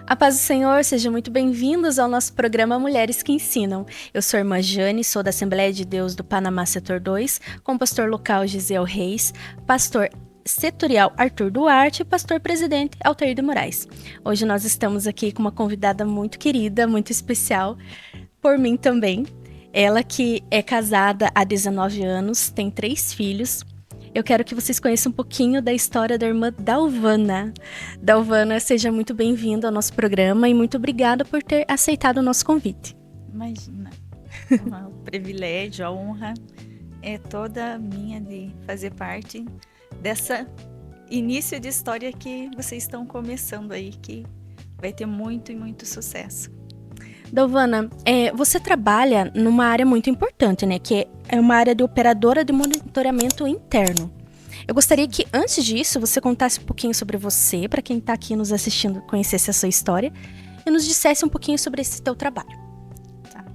A paz do Senhor, sejam muito bem-vindos ao nosso programa Mulheres que Ensinam. Eu sou a irmã Jane, sou da Assembleia de Deus do Panamá Setor 2, com o pastor local Gisel Reis, pastor setorial Arthur Duarte e pastor presidente Altair de Moraes. Hoje nós estamos aqui com uma convidada muito querida, muito especial, por mim também. Ela que é casada há 19 anos, tem 3 filhos. Eu quero que vocês conheçam um pouquinho da história da irmã Dalvana. Dalvana, seja muito bem-vinda ao nosso programa e muito obrigada por ter aceitado o nosso convite. Imagina, o privilégio, a honra é toda minha de fazer parte dessa início de história que vocês estão começando aí, que vai ter muito e muito sucesso. Dalvana, você trabalha numa área muito importante, né? Que é uma área de operadora de monitoramento interno. Eu gostaria que, antes disso, você contasse um pouquinho sobre você, para quem está aqui nos assistindo conhecesse a sua história, e nos dissesse um pouquinho sobre esse teu trabalho. Tá.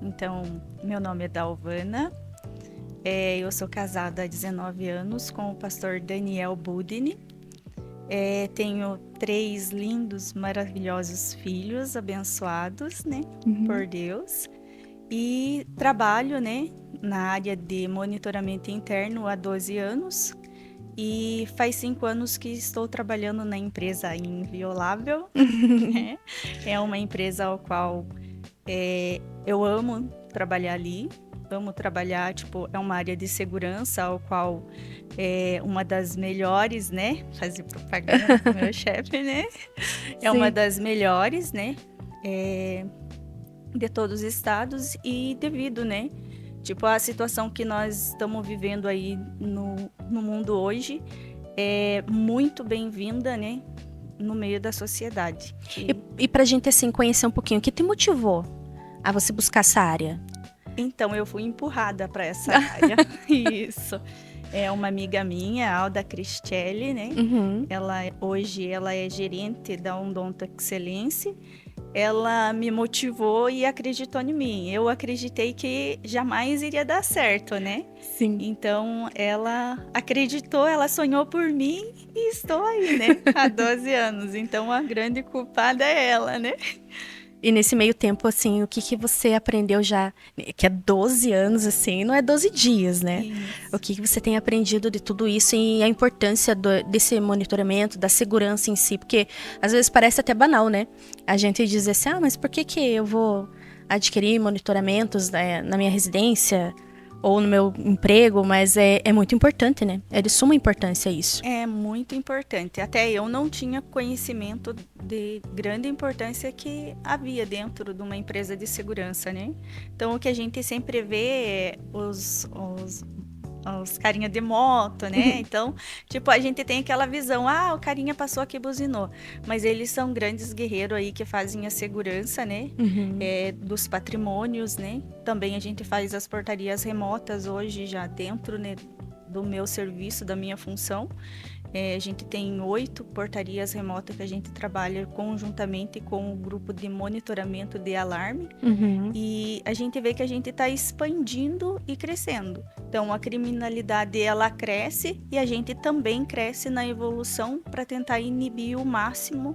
Então, meu nome é Dalvana, eu sou casada há 19 anos com o pastor Daniel Budini. Tenho 3 lindos, maravilhosos filhos, abençoados, né, por Deus. E trabalho, né, na área de monitoramento interno há 12 anos. E faz 5 anos que estou trabalhando na empresa Inviolável. Né? É uma empresa ao qual eu amo trabalhar ali. Amo trabalhar, é uma área de segurança ao qual é uma das melhores, né? Fazer propaganda pro meu chefe, né? É uma das melhores, né? De todos os estados e devido, né? A situação que nós estamos vivendo aí no mundo hoje é muito bem-vinda, né? No meio da sociedade. E pra gente, assim, conhecer um pouquinho, o que te motivou a você buscar essa área? Então, eu fui empurrada para essa área. Isso. É uma amiga minha, Alda Cristelli, né? Hoje ela é gerente da Odonto Excelência. Ela me motivou e acreditou em mim. Eu acreditei que jamais iria dar certo, né? Sim. Então, ela acreditou, ela sonhou por mim e estou aí, né? Há 12 anos. Então, a grande culpada é ela, né? E nesse meio tempo, assim, o que você aprendeu já, que é 12 anos, assim, não é 12 dias, né? Isso. O que você tem aprendido de tudo isso e a importância desse monitoramento, da segurança em si? Porque às vezes parece até banal, né? A gente diz assim, mas por que eu vou adquirir monitoramentos, né, na minha residência ou no meu emprego? Mas é muito importante, né? É de suma importância isso. É muito importante. Até eu não tinha conhecimento de grande importância que havia dentro de uma empresa de segurança, né? Então, o que a gente sempre vê é os carinha de moto, né? Então, a gente tem aquela visão, o carinha passou aqui e buzinou. Mas eles são grandes guerreiros aí que fazem a segurança, né? Dos patrimônios, né? Também a gente faz as portarias remotas hoje já dentro, né, do meu serviço, da minha função. A gente tem 8 portarias remotas que a gente trabalha conjuntamente com o grupo de monitoramento de alarme. E a gente vê que a gente está expandindo e crescendo. Então, a criminalidade, ela cresce e a gente também cresce na evolução para tentar inibir o máximo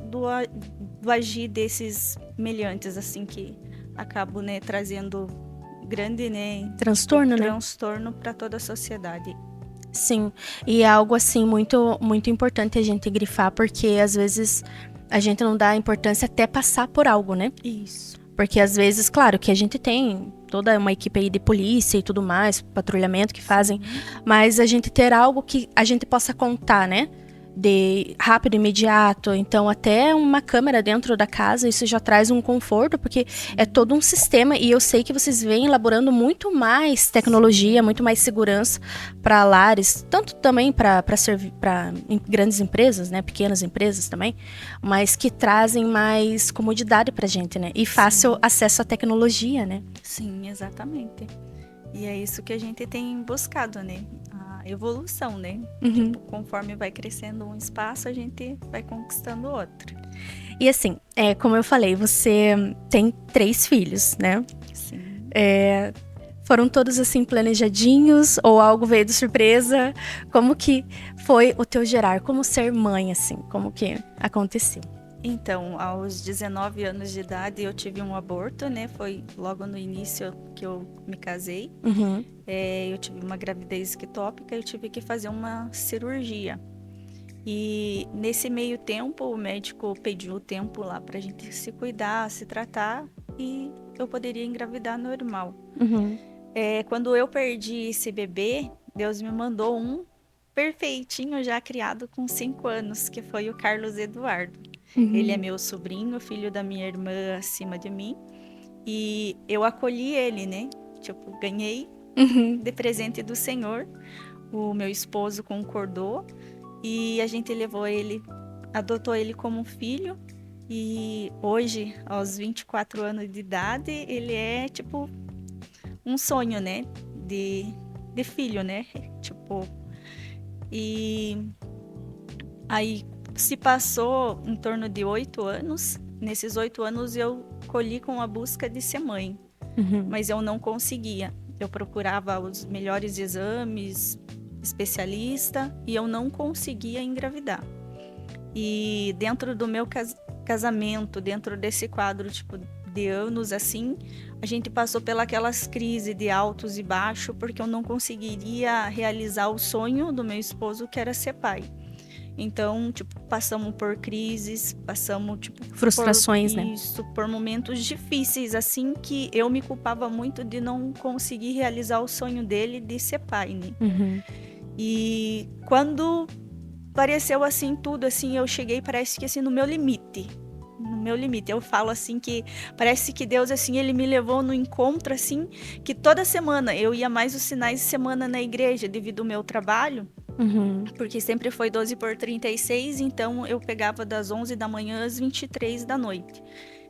do agir desses meliantes, assim, que acabam, né, trazendo grande, né, transtorno para toda a sociedade. Sim, e é algo assim muito, muito importante a gente grifar, porque às vezes a gente não dá importância até passar por algo, né? Isso. Porque às vezes, claro, que a gente tem toda uma equipe aí de polícia e tudo mais, patrulhamento que fazem, mas a gente ter algo que a gente possa contar, né? De rápido, imediato, então até uma câmera dentro da casa, isso já traz um conforto, porque é todo um sistema, e eu sei que vocês vêm elaborando muito mais tecnologia, muito mais segurança para lares, tanto também para servir para grandes empresas, né, pequenas empresas também, mas que trazem mais comodidade pra gente, né, e fácil acesso à tecnologia, né? Sim, exatamente. E é isso que a gente tem buscado, né? Evolução, né? Conforme vai crescendo um espaço, a gente vai conquistando outro. E assim, como eu falei, você tem 3 filhos, né? Sim. Foram todos assim planejadinhos ou algo veio de surpresa? Como que foi o teu gerar como ser mãe assim? Como que aconteceu? Então, aos 19 anos de idade, eu tive um aborto, né? Foi logo no início que eu me casei. Uhum. Eu tive uma gravidez ectópica, eu tive que fazer uma cirurgia. E nesse meio tempo, o médico pediu tempo lá pra gente se cuidar, se tratar, e eu poderia engravidar normal. Uhum. Quando eu perdi esse bebê, Deus me mandou um perfeitinho já criado com 5 anos, que foi o Carlos Eduardo. Ele é meu sobrinho, filho da minha irmã acima de mim. E eu acolhi ele, né? Tipo, ganhei de presente do Senhor. O meu esposo concordou. E a gente levou ele, adotou ele como filho. E hoje, aos 24 anos de idade, ele é tipo um sonho, né? De filho, né? Tipo, e aí se passou em torno de 8 anos. Nesses 8 anos eu colhi com a busca de ser mãe, mas eu não conseguia. Eu procurava os melhores exames, especialista, e eu não conseguia engravidar. E dentro do meu casamento, dentro desse quadro tipo de anos assim, a gente passou pelas crises de altos e baixos, porque eu não conseguiria realizar o sonho do meu esposo, que era ser pai. Então, tipo, passamos por crises, passamos, tipo, frustrações, né? Isso, por momentos difíceis, assim, que eu me culpava muito de não conseguir realizar o sonho dele de ser pai, né? E quando pareceu assim, tudo assim, eu cheguei, parece que assim, no meu limite. No meu limite. Eu falo assim que parece que Deus, assim, ele me levou no encontro, assim, que toda semana eu ia mais os finais de semana na igreja, devido ao meu trabalho. Porque sempre foi 12/36, então eu pegava das 11 da manhã às 23 da noite.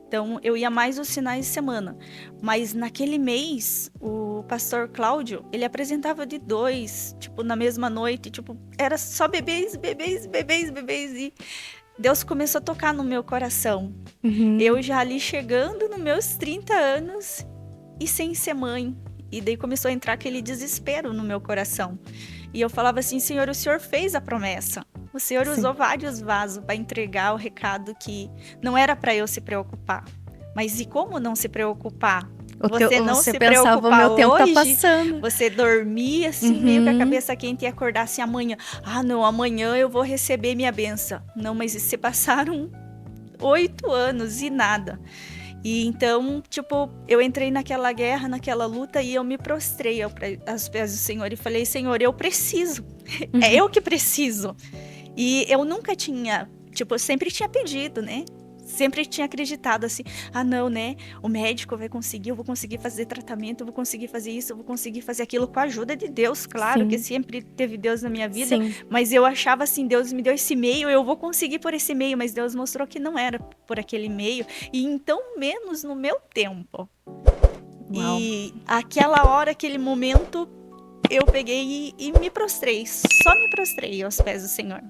Então eu ia mais os finais de semana. Mas naquele mês, o pastor Cláudio, ele apresentava de 2, tipo, na mesma noite, tipo, era só bebês, bebês, bebês, bebês. E Deus começou a tocar no meu coração. Eu já ali chegando nos meus 30 anos e sem ser mãe. E daí começou a entrar aquele desespero no meu coração. E eu falava assim, Senhor, o Senhor fez a promessa. O Senhor usou vários vasos para entregar o recado que não era para eu se preocupar. Mas e como não se preocupar? Você pensava, o meu tempo tá passando. Você dormia assim, meio com a cabeça quente e acordar assim amanhã. Ah, não, amanhã eu vou receber minha bênção. Não, mas se passaram 8 anos e nada. E então, tipo, eu entrei naquela guerra, naquela luta, e eu me prostrei aos pés do Senhor e falei, Senhor, eu preciso. É eu que preciso. E eu nunca tinha, tipo, eu sempre tinha pedido, né? Sempre tinha acreditado assim, ah não, né? O médico vai conseguir, eu vou conseguir fazer tratamento, eu vou conseguir fazer isso, eu vou conseguir fazer aquilo com a ajuda de Deus, claro, que sempre teve Deus na minha vida. Mas eu achava assim, Deus me deu esse meio, eu vou conseguir por esse meio, mas Deus mostrou que não era por aquele meio, e então menos no meu tempo. Uau. E aquela hora, aquele momento, eu peguei e me prostrei, só me prostrei aos pés do Senhor.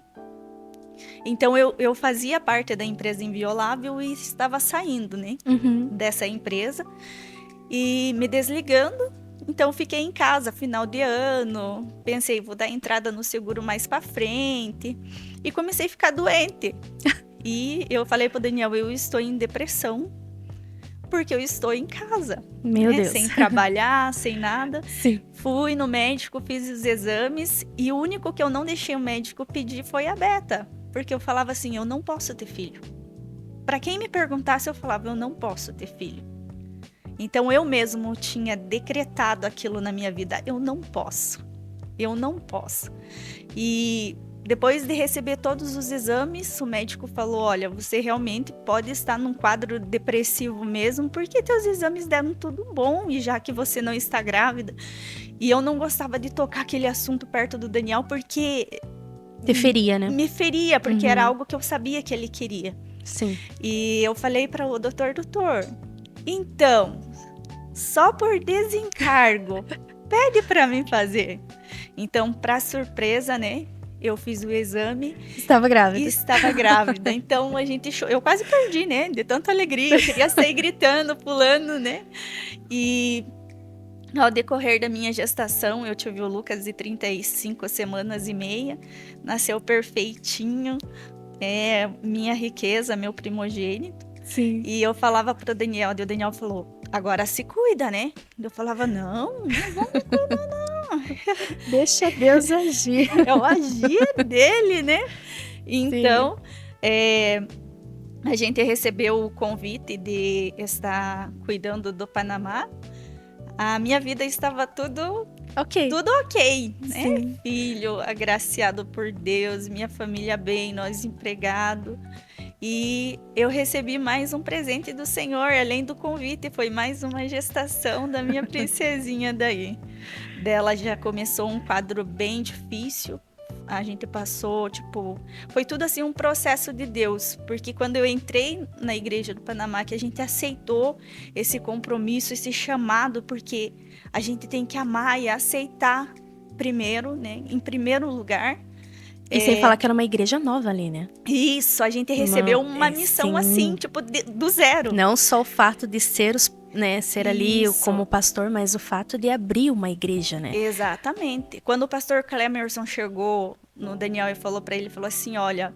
Então eu fazia parte da empresa Inviolável e estava saindo, né, dessa empresa e me desligando. Então fiquei em casa, final de ano, pensei, vou dar entrada no seguro mais para frente, e comecei a ficar doente. E eu falei pro Daniel, eu estou em depressão porque eu estou em casa, meu Deus, sem trabalhar, sem nada. Sim. Fui no médico, fiz os exames, e o único que eu não deixei o médico pedir foi a beta. Porque eu falava assim, eu não posso ter filho. Para quem me perguntasse, eu falava, eu não posso ter filho. Então eu mesmo tinha decretado aquilo na minha vida, eu não posso. Eu não posso. E depois de receber todos os exames, o médico falou, olha, você realmente pode estar num quadro depressivo mesmo, porque teus exames deram tudo bom, e já que você não está grávida. E eu não gostava de tocar aquele assunto perto do Daniel, porque te feria, né? Me feria, porque era algo que eu sabia que ele queria. Sim. E eu falei para o doutor, então, só por desencargo, pede para mim fazer. Então, para surpresa, né, eu fiz o exame. Estava grávida. E estava grávida. Então, eu quase perdi, né, de tanta alegria. Eu queria sair gritando, pulando, né. E Ao decorrer da minha gestação, eu tive o Lucas de 35 semanas e meia, nasceu perfeitinho, minha riqueza, meu primogênito. Sim. E eu falava pro Daniel, e o Daniel falou, agora se cuida, né? Eu falava, não vamos cuidar, não. Deixa Deus agir. É o agir dele, né? Então, a gente recebeu o convite de estar cuidando do Panamá. A minha vida estava tudo ok, né? Sim. Filho agraciado por Deus, minha família bem, nós empregados. E eu recebi mais um presente do Senhor, além do convite, foi mais uma gestação da minha princesinha daí. Dela já começou um quadro bem difícil. A gente passou, foi tudo assim um processo de Deus, porque quando eu entrei na igreja do Panamá, que a gente aceitou esse compromisso, esse chamado, porque a gente tem que amar e aceitar primeiro, né, em primeiro lugar. E sem falar que era uma igreja nova ali, né? Isso, a gente recebeu uma missão assim, do zero. Não só o fato de ser ali como pastor, mas o fato de abrir uma igreja, né? Exatamente. Quando o pastor Clemerson chegou no Daniel e falou para ele, falou assim, olha,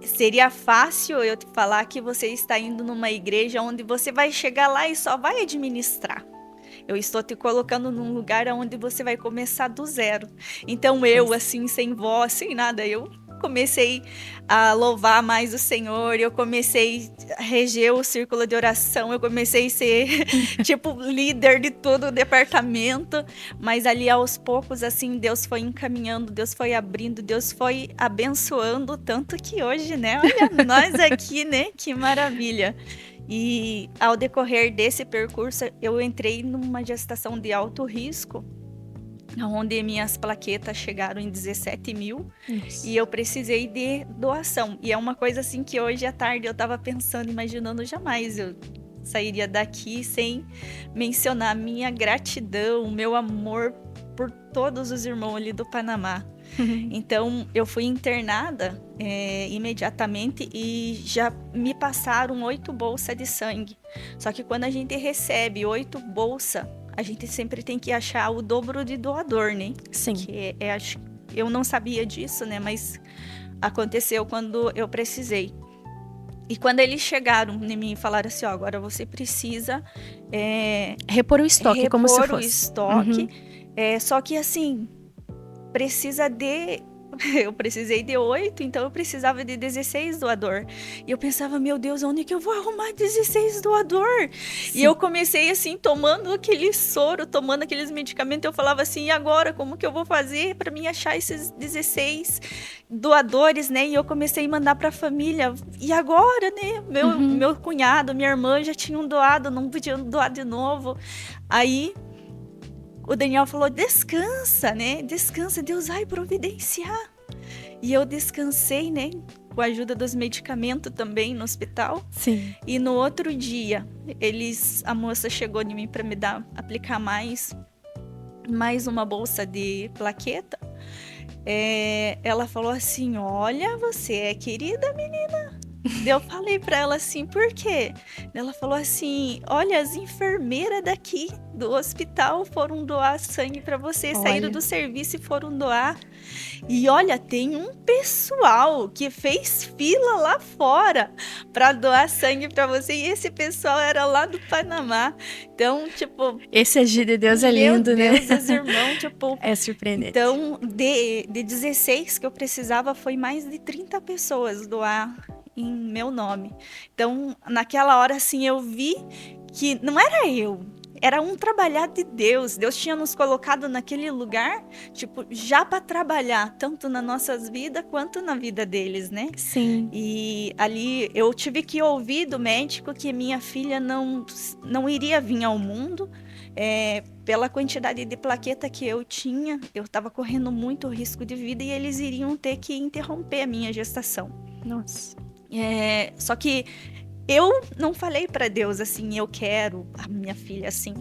seria fácil eu te falar que você está indo numa igreja onde você vai chegar lá e só vai administrar. Eu estou te colocando num lugar onde você vai começar do zero. Então eu, assim, sem voz, sem nada, eu comecei a louvar mais o Senhor, eu comecei a reger o círculo de oração, eu comecei a ser, líder de todo o departamento, mas ali aos poucos, assim, Deus foi encaminhando, Deus foi abrindo, Deus foi abençoando, tanto que hoje, né, olha, nós aqui, né, que maravilha. E ao decorrer desse percurso, eu entrei numa gestação de alto risco, onde minhas plaquetas chegaram em 17 mil. Isso. E eu precisei de doação. E é uma coisa assim que hoje à tarde eu estava pensando, imaginando, jamais eu sairia daqui sem mencionar minha gratidão, meu amor por todos os irmãos ali do Panamá. Então, eu fui internada imediatamente e já me passaram 8 bolsas de sangue. Só que quando a gente recebe 8 bolsas, a gente sempre tem que achar o dobro de doador, né? Sim. Que eu não sabia disso, né? Mas aconteceu quando eu precisei. E quando eles chegaram em mim e falaram assim, ó, agora você precisa... repor o estoque, como se fosse. Repor o estoque. Só que assim... eu precisei de 8, então eu precisava de 16 doador. E eu pensava, meu Deus, onde que eu vou arrumar 16 doador? Sim. E eu comecei assim, tomando aquele soro, tomando aqueles medicamentos, eu falava assim, e agora, como que eu vou fazer para mim achar esses 16 doadores, né? E eu comecei a mandar para a família, e agora, né? Meu cunhado, minha irmã já tinham doado, não podiam doar de novo. Aí... o Daniel falou, descansa, né? Descansa, Deus vai providenciar. E eu descansei, né? Com a ajuda dos medicamentos também no hospital. Sim. E no outro dia, a moça chegou em mim para me aplicar mais uma bolsa de plaqueta. Ela falou assim, olha, você é querida, menina. Eu falei pra ela assim, por quê? Ela falou assim, olha, as enfermeiras daqui do hospital foram doar sangue pra você, saíram do serviço e foram doar. E olha, tem um pessoal que fez fila lá fora pra doar sangue pra você, e esse pessoal era lá do Panamá. Então, esse agir de Deus é lindo, né? Meu Deus, os irmãos, é surpreendente. Então, de 16 que eu precisava, foi mais de 30 pessoas doar em meu nome. Então, naquela hora, assim, eu vi que não era eu, era um trabalhar de Deus. Deus tinha nos colocado naquele lugar, já para trabalhar, tanto nas nossas vidas, quanto na vida deles, né? Sim. E ali, eu tive que ouvir do médico que minha filha não iria vir ao mundo, pela quantidade de plaqueta que eu tinha, eu estava correndo muito risco de vida e eles iriam ter que interromper a minha gestação. Nossa. Só que eu não falei para Deus assim, eu quero a minha filha assim.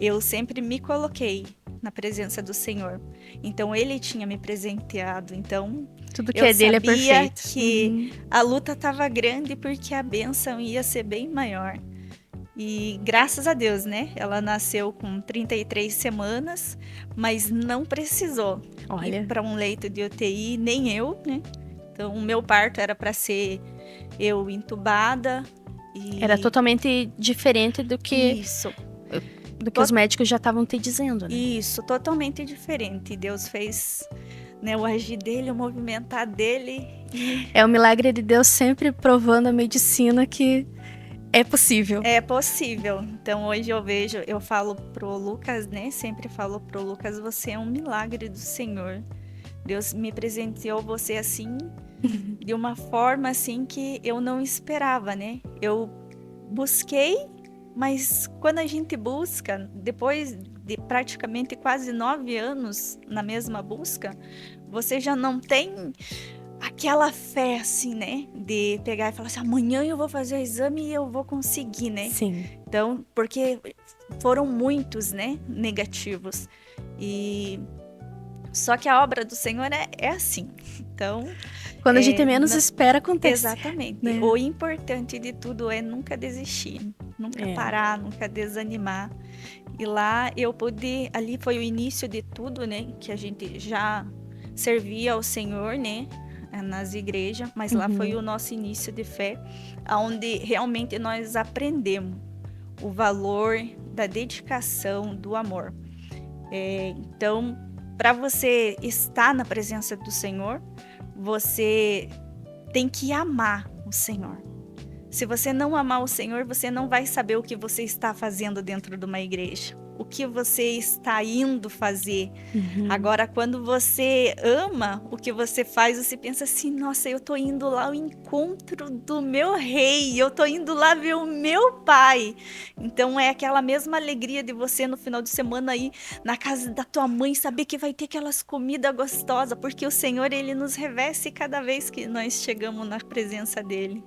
Eu sempre me coloquei na presença do Senhor. Então Ele tinha me presenteado. Então tudo que é dele é perfeito. Que a luta estava grande porque a bênção ia ser bem maior. E graças a Deus, né? Ela nasceu com 33 semanas, mas não precisou ir Olha, para um leito de UTI, nem eu, né? Então, o meu parto era para ser eu entubada era e totalmente diferente isso, do que os médicos já estavam te dizendo, né? isso, totalmente diferente. Deus fez, né, o agir dele, o movimentar dele e É o milagre de Deus sempre provando a medicina que é possível. é possível. Então hoje eu vejo, eu falo pro Lucas, né? Sempre falo pro Lucas, você é um milagre do Senhor. Deus me presenteou você assim, de uma forma assim que eu não esperava, né? Eu busquei, mas quando a gente busca, depois de praticamente quase 9 anos na mesma busca, você já não tem aquela fé assim, né? De pegar e falar assim, amanhã eu vou fazer o exame e eu vou conseguir, né? Sim. Então, porque foram muitos, né? Negativos. E só que a obra do Senhor é assim. Então, Quando a gente menos na- espera, acontece. exatamente. Né? O importante de tudo é nunca desistir, nunca É. parar, nunca desanimar. E lá eu pude, ali foi o início de tudo, né? Que a gente já servia ao Senhor, né? Nas igrejas, mas lá foi o nosso início de fé, onde realmente nós aprendemos o valor da dedicação, do amor. Então, para você estar na presença do Senhor, você tem que amar o Senhor. Se você não amar o Senhor, você não vai saber o que você está fazendo dentro de uma igreja. O que você está indo fazer. Agora, quando você ama o que você faz, você pensa assim, nossa, eu tô indo lá ao encontro do meu rei, eu tô indo lá ver o meu pai. Então é aquela mesma alegria de você no final de semana ir na casa da tua mãe, saber que vai ter aquelas comidas gostosas, porque o Senhor, ele nos reveste cada vez que nós chegamos na presença dele.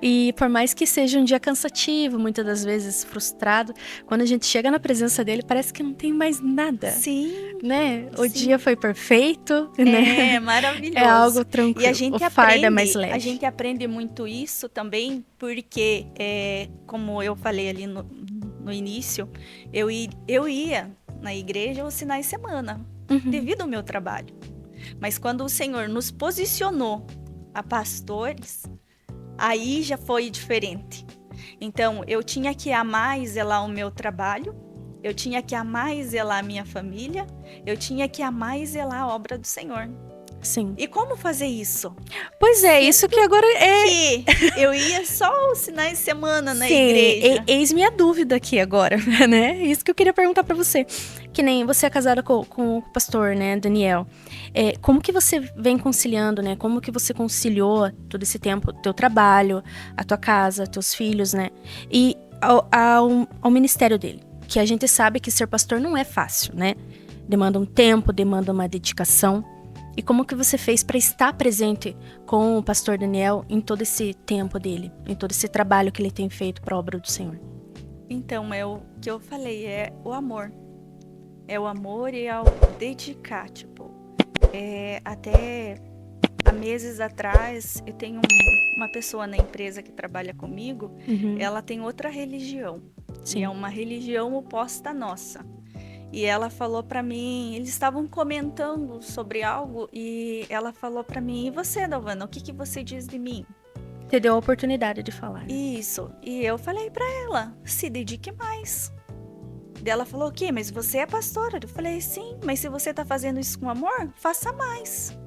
E por mais que seja um dia cansativo, muitas das vezes frustrado, quando a gente chega na presença dele, parece que não tem mais nada, Sim, né? O sim. dia foi perfeito, É né? maravilhoso. É algo E a tranquilo. O gente fardo é mais aprende, a leve. gente aprende muito isso também, porque, como eu falei ali no início, eu ia na igreja aos finais de semana, devido ao meu trabalho. Mas quando o Senhor nos posicionou a pastores, aí já foi diferente. Então, eu tinha que amar e zelar o meu trabalho, eu tinha que amar e zelar a minha família, eu tinha que amar e zelar a obra do Senhor. Sim. E como fazer isso? Pois é, isso que agora é. Que eu ia só os finais de semana na Sim, igreja. eis minha dúvida aqui agora, né? Isso que eu queria perguntar pra você. Que nem você é casada com o pastor, né, Daniel. Como que você vem conciliando, né? Como que você conciliou todo esse tempo, teu trabalho, a tua casa, teus filhos, né? E ao ministério dele. Que a gente sabe que ser pastor não é fácil, né? Demanda um tempo, demanda uma dedicação. E como que você fez para estar presente com o pastor Daniel em todo esse tempo dele, em todo esse trabalho que ele tem feito para a obra do Senhor? Então, o que eu falei é o amor. É o amor e ao dedicar, tipo. Até há meses atrás, eu tenho uma pessoa na empresa que trabalha comigo, ela tem outra religião. Sim. E é uma religião oposta à nossa. E ela falou pra mim, eles estavam comentando sobre algo e ela falou pra mim, e você, Dalvana, o que você diz de mim? Te deu a oportunidade de falar. Né? Isso. E eu falei pra ela, se dedique mais. Daí ela falou, o quê? Mas você é pastora? Eu falei, sim, mas se você tá fazendo isso com amor, faça mais.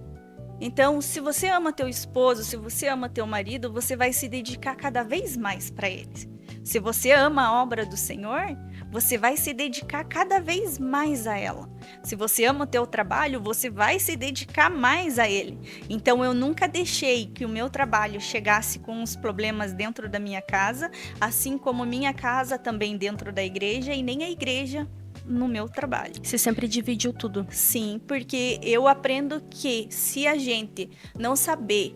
Então, se você ama teu esposo, se você ama teu marido, você vai se dedicar cada vez mais para eles. Se você ama a obra do Senhor, você vai se dedicar cada vez mais a ela. Se você ama o teu trabalho, você vai se dedicar mais a ele. Então eu nunca deixei que o meu trabalho chegasse com os problemas dentro da minha casa, assim como minha casa também dentro da igreja e nem a igreja no meu trabalho. Você sempre dividiu tudo. Sim, porque eu aprendo que se a gente não saber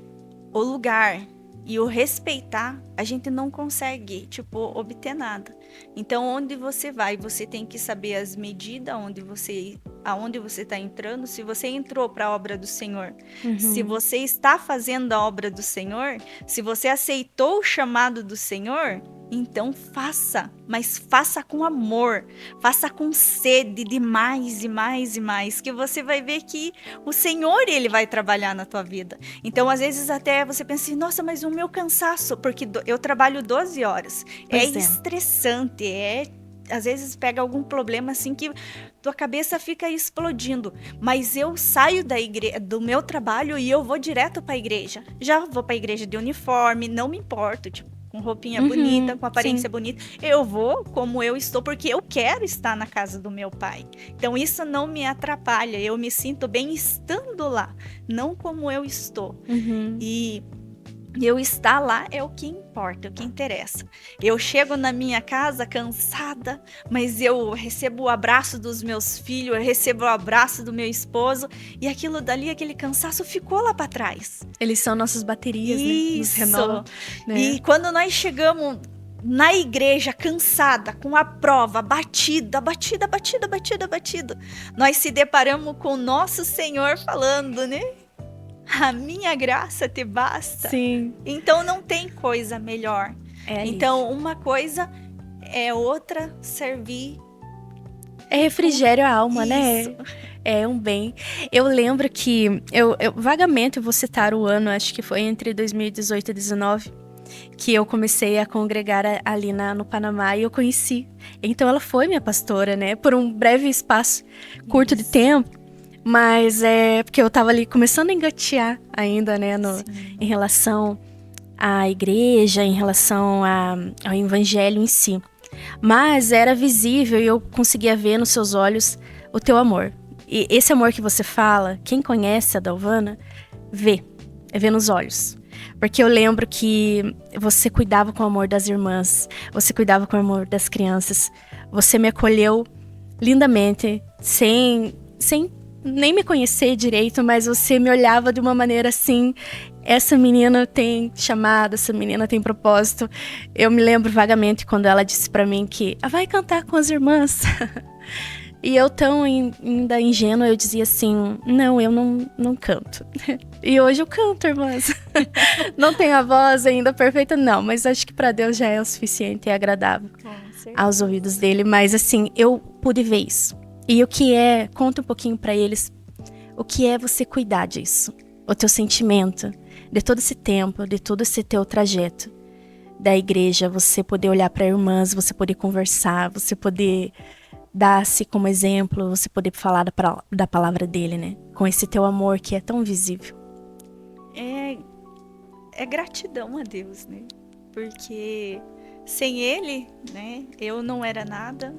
o lugar e o respeitar, a gente não consegue, obter nada. Então, onde você vai, você tem que saber as medidas onde você aonde você está entrando, se você entrou para a obra do Senhor, se Uhum. você está fazendo a obra do Senhor, se você aceitou o chamado do Senhor, então faça, mas faça com amor, faça com sede de mais e mais e mais, que você vai ver que o Senhor, ele vai trabalhar na tua vida. Então, às vezes até você pensa assim, nossa, mas o meu cansaço, porque eu trabalho 12 horas, é Pois é. estressante, às vezes pega algum problema assim que tua cabeça fica explodindo, mas eu saio do meu trabalho e eu vou direto para a igreja. Já vou para a igreja de uniforme, não me importo, tipo, com roupinha bonita, com aparência Sim. bonita. Eu vou como eu estou, porque eu quero estar na casa do meu pai. Então isso não me atrapalha, eu me sinto bem estando lá, não como eu estou. Uhum. E eu estar lá é o que importa, é o que interessa. Eu chego na minha casa cansada, mas eu recebo o abraço dos meus filhos, eu recebo o abraço do meu esposo, e aquilo dali, aquele cansaço ficou lá para trás. Eles são nossas baterias, né? Nos renovam, Isso! né? E quando nós chegamos na igreja cansada, com a prova, batida, nós se deparamos com o nosso Senhor falando, né? A minha graça te basta. Sim. Então não tem coisa melhor. É então uma coisa é outra servir. É refrigério à alma, Isso. né? É um bem. Eu lembro que eu vagamente vou citar o ano, acho que foi entre 2018 e 2019, que eu comecei a congregar ali no Panamá e eu conheci. Então ela foi minha pastora, né? Por um breve espaço curto de tempo. Mas é porque eu tava ali começando a engatear ainda, né, em relação à igreja, em relação ao evangelho em si. Mas era visível e eu conseguia ver nos seus olhos o teu amor. E esse amor que você fala, quem conhece a Dalvana, vê nos olhos. Porque eu lembro que você cuidava com o amor das irmãs, você cuidava com o amor das crianças, você me acolheu lindamente, sem nem me conhecer direito, mas você me olhava de uma maneira assim, essa menina tem chamado, essa menina tem propósito. Eu me lembro vagamente quando ela disse pra mim que vai cantar com as irmãs. E eu tão ainda ingênua, eu dizia assim, não, eu não canto. E hoje eu canto, irmãs. Não tenho a voz ainda perfeita, não, mas acho que pra Deus já é o suficiente e agradável aos ouvidos dele. Mas assim, eu pude ver isso. E o que é, conta um pouquinho pra eles, o que é você cuidar disso, o teu sentimento, de todo esse tempo, de todo esse teu trajeto da igreja, você poder olhar para irmãs, você poder conversar, você poder dar-se como exemplo, você poder falar da palavra dele, né? Com esse teu amor que é tão visível. É gratidão a Deus, né? Porque sem ele, né, eu não era nada.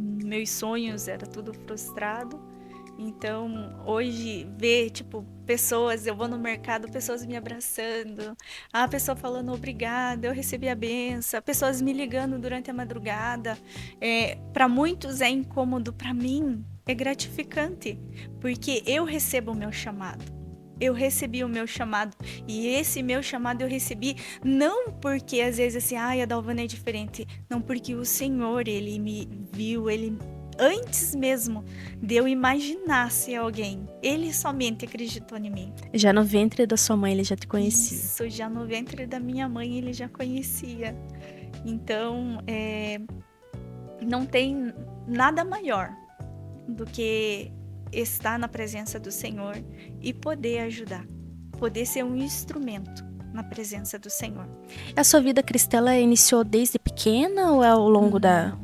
Meus sonhos era tudo frustrado. Então, hoje, ver, tipo, pessoas, eu vou no mercado, pessoas me abraçando, a pessoa falando obrigada, eu recebi a benção, pessoas me ligando durante a madrugada. Para muitos é incômodo, para mim é gratificante, porque eu recebo o meu chamado. Eu recebi o meu chamado, e esse meu chamado eu recebi não porque às vezes assim, a Dalvana é diferente, não, porque o Senhor, ele me viu, ele antes mesmo de eu imaginar ser alguém, ele somente acreditou em mim. Já no ventre da sua mãe ele já te conhecia. Isso, já no ventre da minha mãe ele já conhecia. Então, não tem nada maior do que estar na presença do Senhor e poder ajudar, poder ser um instrumento na presença do Senhor. A sua vida cristã, ela iniciou desde pequena ou é ao longo da...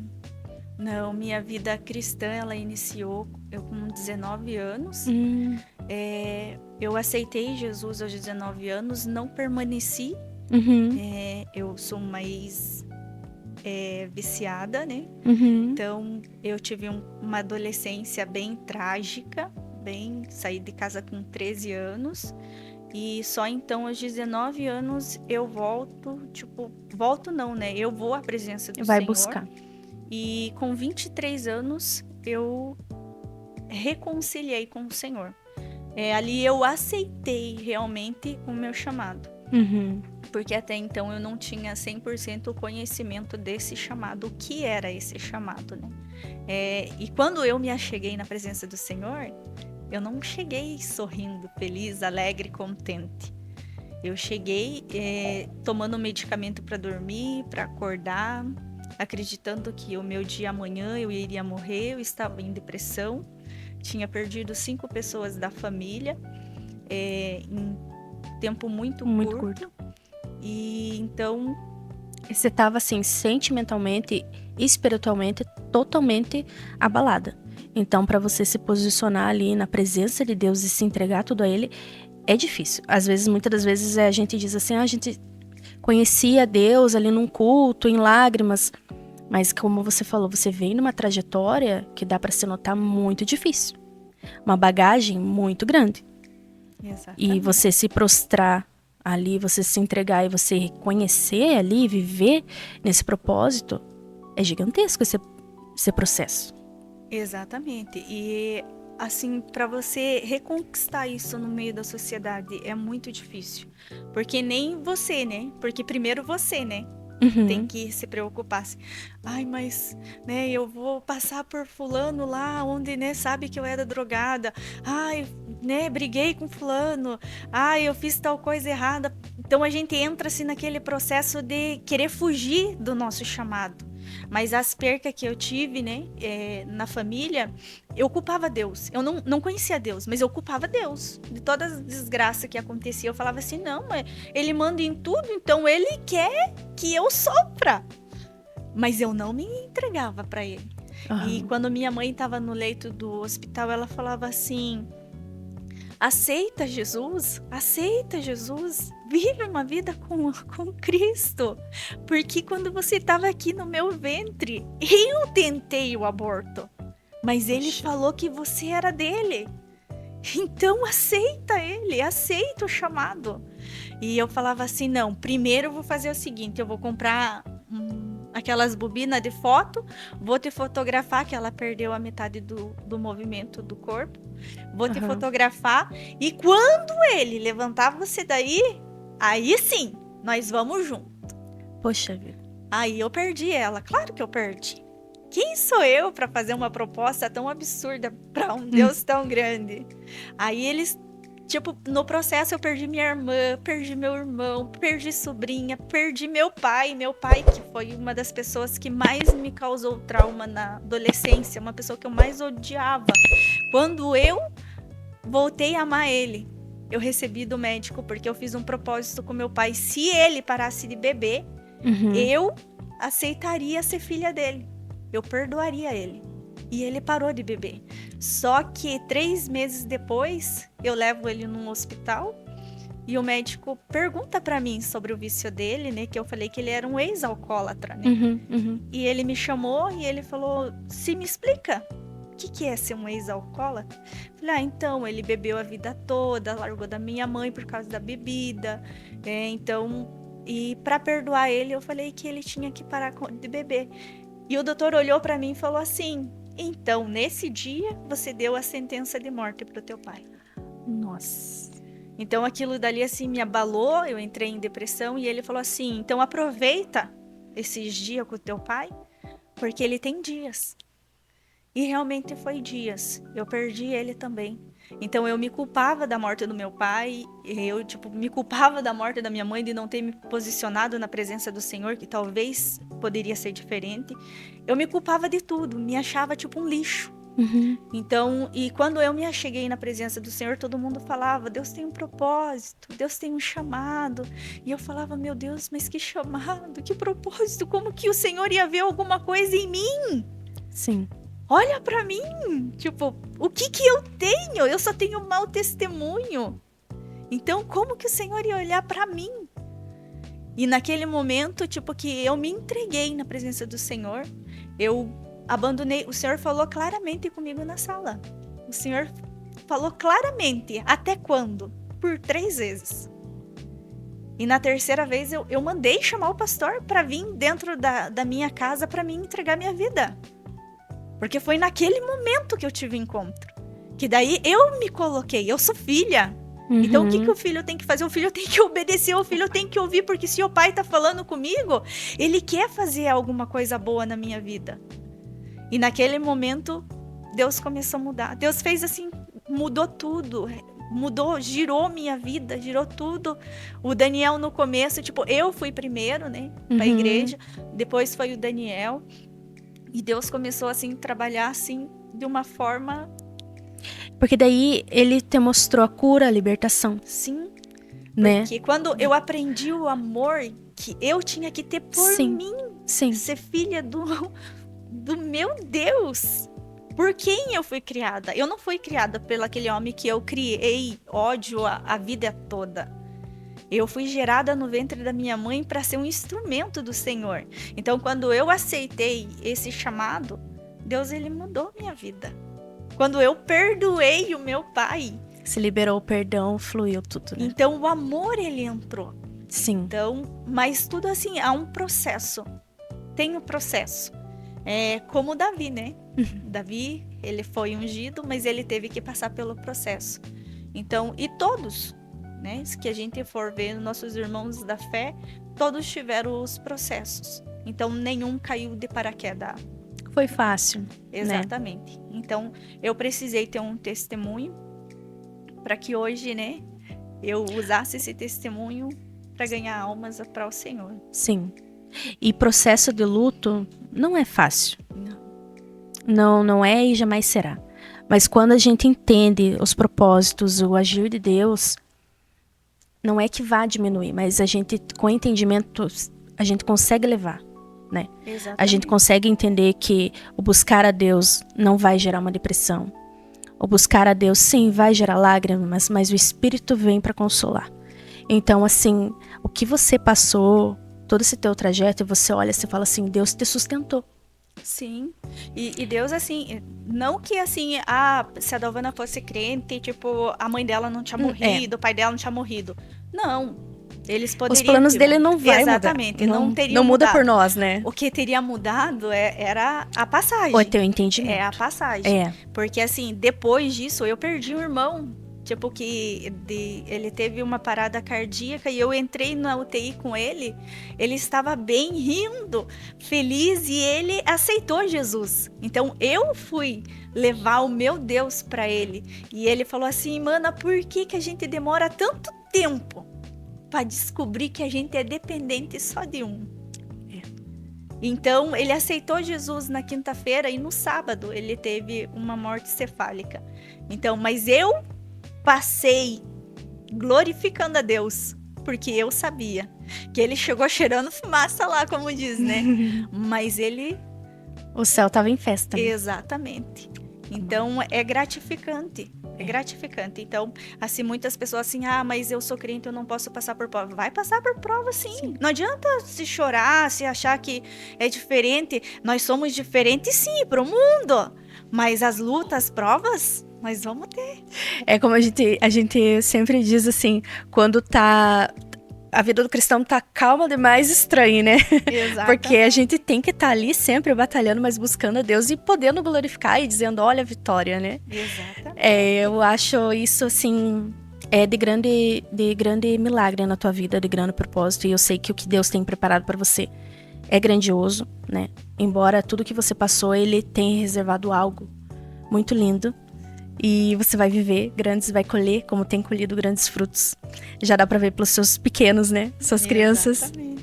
Não, minha vida cristã, ela iniciou eu com 19 anos. Eu aceitei Jesus aos 19 anos, não permaneci. Eu sou mais viciada, né? Então, eu tive uma adolescência bem trágica, saí de casa com 13 anos. E só então, aos 19 anos, eu volto não, né? Eu vou à presença do Vai Senhor. buscar. E com 23 anos, eu reconciliei com o Senhor. Ali eu aceitei realmente o meu chamado. Uhum. Porque até então eu não tinha 100% o conhecimento desse chamado, o que era esse chamado, né? E quando eu me acheguei na presença do Senhor, eu não cheguei sorrindo, feliz, alegre, contente. Eu cheguei tomando medicamento para dormir, para acordar, acreditando que o meu dia amanhã eu iria morrer. Eu estava em depressão, tinha perdido 5 pessoas da família em tempo muito curto. E então E você estava assim, sentimentalmente e espiritualmente totalmente abalada. Então, para você se posicionar ali na presença de Deus e se entregar tudo a Ele, é difícil. Às vezes, muitas das vezes, a gente diz assim, a gente conhecia Deus ali num culto, em lágrimas. Mas como você falou, você vem numa trajetória que dá para se notar muito difícil. Uma bagagem muito grande. Exatamente. E você se prostrar ali, você se entregar e você reconhecer ali, viver nesse propósito, é gigantesco esse processo. Exatamente. E assim, para você reconquistar isso no meio da sociedade é muito difícil. Porque nem você, né? Porque primeiro você, né? Tem que se preocupar assim. Ai, mas, né, eu vou passar por fulano lá onde, né, sabe que eu era drogada. Ai, né, briguei com fulano. Ai, eu fiz tal coisa errada. Então a gente entra assim naquele processo de querer fugir do nosso chamado. Mas as percas que eu tive, né, na família, eu culpava Deus. Eu não conhecia Deus, mas eu culpava Deus. De todas as desgraças que acontecia, eu falava assim, não, mas ele manda em tudo, então ele quer que eu sofra. Mas eu não me entregava para ele. E quando minha mãe estava no leito do hospital, ela falava assim, aceita Jesus, vive uma vida com Cristo. Porque quando você estava aqui no meu ventre, eu tentei o aborto. Mas ele falou que você era dele. Então aceita ele, aceita o chamado. E eu falava assim, não, primeiro eu vou fazer o seguinte, eu vou comprar aquelas bobinas de foto, vou te fotografar, que ela perdeu a metade do movimento do corpo, vou te fotografar, e quando ele levantar você daí, aí sim, nós vamos junto. Poxa vida. Aí eu perdi ela, claro que eu perdi. Quem sou eu para fazer uma proposta tão absurda para um Deus tão grande? Aí eles, tipo, no processo eu perdi minha irmã, perdi meu irmão, perdi sobrinha, perdi meu pai, que foi uma das pessoas que mais me causou trauma na adolescência, uma pessoa que eu mais odiava. Quando eu voltei a amar ele, eu recebi do médico, porque eu fiz um propósito com meu pai, se ele parasse de beber, eu aceitaria ser filha dele. Eu perdoaria ele. E ele parou de beber. Só que 3 meses depois, eu levo ele num hospital e o médico pergunta pra mim sobre o vício dele, né? Que eu falei que ele era um ex-alcoólatra, né? E ele me chamou e ele falou, se me explica, o que é ser um ex-alcoólatra? Falei, então, ele bebeu a vida toda, largou da minha mãe por causa da bebida. E pra perdoar ele, eu falei que ele tinha que parar de beber. E o doutor olhou para mim e falou assim, então, nesse dia, você deu a sentença de morte pro teu pai. Nossa. Então, aquilo dali, assim, me abalou, eu entrei em depressão, e ele falou assim, então aproveita esses dias com o teu pai, porque ele tem dias. E realmente foi dias, eu perdi ele também. Então eu me culpava da morte do meu pai, eu me culpava da morte da minha mãe, de não ter me posicionado na presença do Senhor, que talvez poderia ser diferente. Eu me culpava de tudo, me achava tipo um lixo. Então, e quando eu me acheguei na presença do Senhor, todo mundo falava, Deus tem um propósito, Deus tem um chamado. E eu falava, meu Deus, mas que chamado, que propósito, como que o Senhor ia ver alguma coisa em mim? Sim. Olha pra mim, tipo, o que eu tenho? Eu só tenho mau testemunho. Então, como que o Senhor ia olhar pra mim? E naquele momento, tipo, que eu me entreguei na presença do Senhor, eu abandonei. O Senhor falou claramente comigo na sala. O Senhor falou claramente. Até quando? Por 3 vezes. E na terceira vez, eu mandei chamar o pastor pra vir dentro da minha casa pra mim entregar minha vida. Porque foi naquele momento que eu tive encontro. Que daí eu me coloquei, eu sou filha. Então, o que Uhum. o filho tem que fazer? O filho tem que obedecer, o filho tem que ouvir, porque se o pai tá falando comigo, ele quer fazer alguma coisa boa na minha vida. E naquele momento, Deus começou a mudar. Deus fez assim, mudou tudo. Mudou, girou minha vida, girou tudo. O Daniel no começo, tipo, eu fui primeiro, né, pra Uhum. igreja. Depois foi o Daniel. E Deus começou, assim, a trabalhar, assim, de uma forma, Porque daí ele te mostrou a cura, a libertação, sim. né? Porque quando eu aprendi o amor que eu tinha que ter por Sim, mim, sim. ser filha do meu Deus, por quem eu fui criada. Eu não fui criada pelo aquele homem que eu criei ódio a vida toda. Eu fui gerada no ventre da minha mãe para ser um instrumento do Senhor. Então, quando eu aceitei esse chamado, Deus, ele mudou minha vida. Quando eu perdoei o meu pai, Se liberou o perdão, fluiu tudo, né? então o amor, ele entrou. Sim. Então, mas tudo assim, há um processo. Tem um processo. É como Davi, né? Davi, ele foi ungido, mas ele teve que passar pelo processo. Então, e todos, né? Se que a gente for ver nossos irmãos da fé, todos tiveram os processos. Então, nenhum caiu de paraquedas. Foi fácil, né? Exatamente. Então, eu precisei ter um testemunho para que hoje, né, eu usasse esse testemunho para ganhar almas para o Senhor. Sim. E processo de luto não é fácil. Não. Não é e jamais será. Mas quando a gente entende os propósitos, o agir de Deus, não é que vá diminuir, mas a gente, com entendimento, a gente consegue levar, né? Exatamente. A gente consegue entender que o buscar a Deus não vai gerar uma depressão. O buscar a Deus, sim, vai gerar lágrimas, mas o Espírito vem para consolar. Então, assim, o que você passou, todo esse teu trajeto, você olha e fala assim, Deus te sustentou. Sim. E Deus, assim, não que assim, se a Dalvana fosse crente, tipo, a mãe dela não tinha morrido, o pai dela não tinha morrido. Não. Eles poderiam. Os planos dele não vai Exatamente, mudar. não teriam Não muda mudado. por nós, né? O que teria mudado era a passagem. O teu entendimento. É a passagem. É. Porque assim, depois disso, eu perdi um irmão. Tipo, que ele teve uma parada cardíaca e eu entrei na UTI com ele. Ele estava bem, rindo, feliz, e ele aceitou Jesus. Então, eu fui levar o meu Deus para ele. E ele falou assim, mana, por que a gente demora tanto tempo para descobrir que a gente é dependente só de um? Então, ele aceitou Jesus na quinta-feira e no sábado ele teve uma morte cefálica. Então, mas eu passei glorificando a Deus, porque eu sabia que ele chegou cheirando fumaça lá, como diz, né? Mas ele... O céu tava em festa. Né? Exatamente. Então, é gratificante. É gratificante. Então, assim, muitas pessoas assim, mas eu sou crente, eu não posso passar por prova. Vai passar por prova, sim. Não adianta se chorar, se achar que é diferente. Nós somos diferentes, sim, pro mundo. Mas as lutas, as provas, nós vamos ter. É como a gente sempre diz assim, quando a vida do cristão tá calma demais, estranha, né? Exatamente. Porque a gente tem que estar ali sempre batalhando, mas buscando a Deus e podendo glorificar e dizendo, olha a vitória, né? Exatamente. Eu acho isso, assim, de grande milagre na tua vida, de grande propósito. E eu sei que o que Deus tem preparado para você é grandioso, né? Embora tudo que você passou, Ele tenha reservado algo muito lindo. E você vai viver grandes, vai colher, como tem colhido grandes frutos. Já dá pra ver pelos seus pequenos, né? Suas crianças. Exatamente.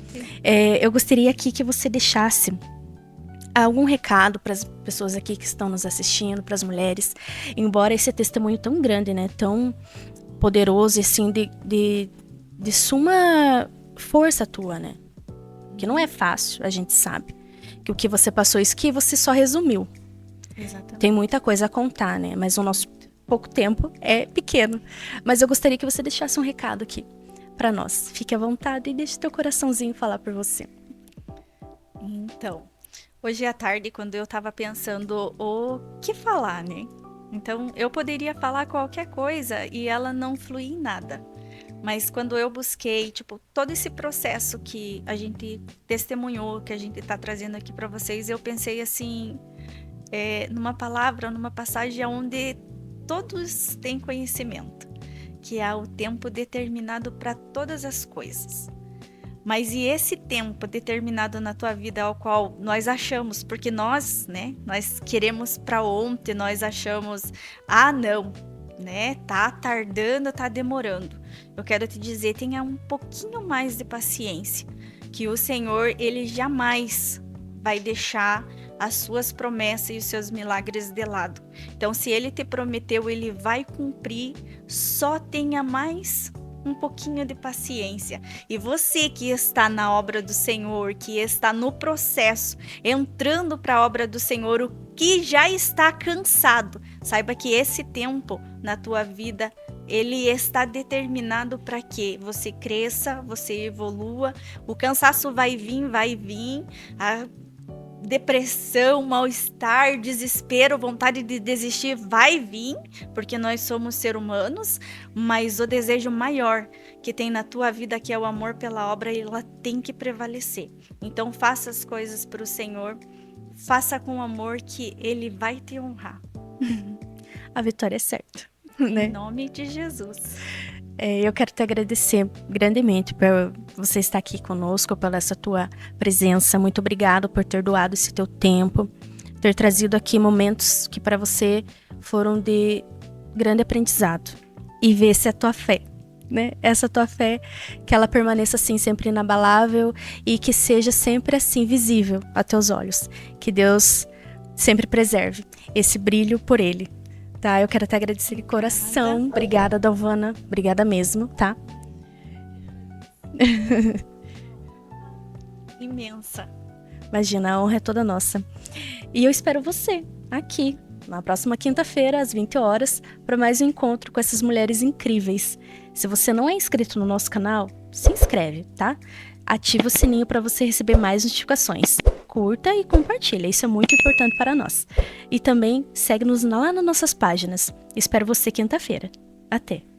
Eu gostaria aqui que você deixasse algum recado para as pessoas aqui que estão nos assistindo, para as mulheres. Embora esse testemunho tão grande, né? Tão poderoso e assim, de suma força tua, né? Que não é fácil, a gente sabe. Que o que você passou, isso que você só resumiu. Exatamente. Tem muita coisa a contar, né? Mas o nosso pouco tempo é pequeno. Mas eu gostaria que você deixasse um recado aqui para nós. Fique à vontade e deixe teu coraçãozinho falar por você. Então, hoje à tarde, quando eu tava pensando o que falar, né? Então, eu poderia falar qualquer coisa e ela não fluir em nada. Mas quando eu busquei, tipo, todo esse processo que a gente testemunhou, que a gente tá trazendo aqui para vocês, eu pensei assim... numa palavra, numa passagem onde todos têm conhecimento, que há o tempo determinado para todas as coisas. Mas e esse tempo determinado na tua vida ao qual nós achamos, porque nós, né, nós queremos para ontem, nós achamos, não, né, tá tardando, tá demorando. Eu quero te dizer, tenha um pouquinho mais de paciência, que o Senhor, ele jamais vai deixar as suas promessas e os seus milagres de lado. Então, se ele te prometeu, ele vai cumprir, só tenha mais um pouquinho de paciência. E você que está na obra do Senhor, que está no processo, entrando para a obra do Senhor, o que já está cansado, saiba que esse tempo na tua vida, ele está determinado para que você cresça, você evolua. O cansaço vai vir, a depressão, mal-estar, desespero, vontade de desistir vai vir, porque nós somos seres humanos, mas o desejo maior que tem na tua vida, que é o amor pela obra, ela tem que prevalecer. Então faça as coisas para o Senhor, faça com amor, que Ele vai te honrar. A vitória é certa, né? Em nome de Jesus. Eu quero te agradecer grandemente por você estar aqui conosco, pela essa tua presença. Muito obrigado por ter doado esse teu tempo, ter trazido aqui momentos que para você foram de grande aprendizado. E ver se a tua fé, né? Essa tua fé, que ela permaneça assim sempre inabalável e que seja sempre assim visível a teus olhos. Que Deus sempre preserve esse brilho por Ele. Tá, eu quero te agradecer de coração. Obrigada, Dalvana. Obrigada mesmo, tá? Imensa. Imagina, a honra é toda nossa. E eu espero você aqui, na próxima quinta-feira, às 20 horas, para mais um encontro com essas mulheres incríveis. Se você não é inscrito no nosso canal, se inscreve, tá? Ativa o sininho para você receber mais notificações. Curta e compartilha, isso é muito importante para nós. E também segue-nos lá nas nossas páginas. Espero você quinta-feira. Até!